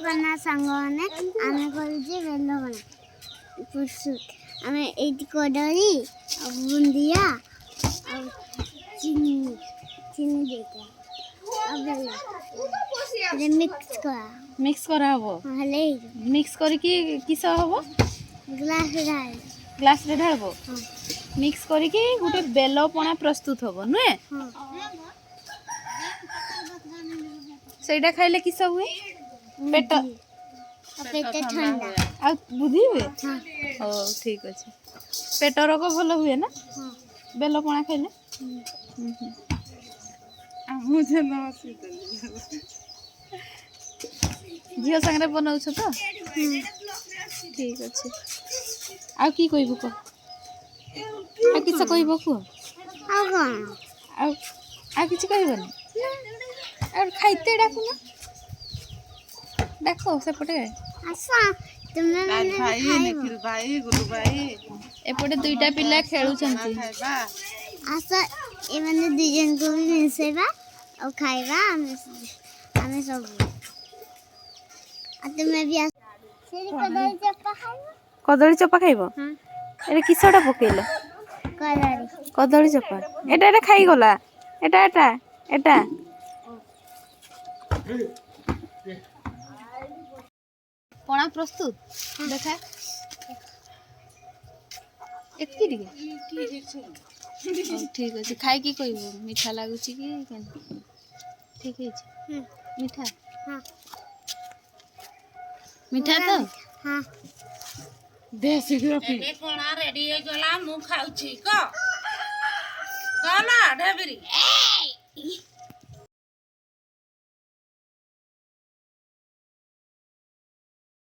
बना सांगने आमे करूचे बेलो बना प्रस्तुत आमे एटी कदली बुंदिया और चीनी चीनी देते अब बेलो रे मिक्स करा हबो हले मिक्स करके किस हबो ग्लास रे ढाळबो मिक्स करके गोटे बेल पणा प्रस्तुत हबो नुए सेटा खाइले किस हुए पेट ठंडा आ बुद्धि हुए ओ ठीक अछि पेट रोग भलो हुए ना बेल पणा खाइले मुझे ना झियो संगे बनाउछ तो ठीक अच्छे आ की कहबो को आ किछ कहबो को आ किछ कहबोनी और खाइते डाकू ना डाको सेपटे आसा तुमने भाई निखिल भाई गुरु भाई एपटे दुईटा पिला खेलुछंती आसा ए माने दुजन को भी मिसेबा और खाइबा हमें सब आ तुम्हें भी सेरी कदली चपा खाइबो हां एरे किसटा पकेलो कदली चपा एटा एटा खाई गला एटा एटा एटा पणा प्रस्तुत देखा एतकी टिके ठीक अछि खाई की कहबो मीठा लागुची कि केन ठीक है मीठा हां मीठा तो हां दे शीघ्र पी ए कोणा रेडी हे गला मु खाउची को कोला ढेबरी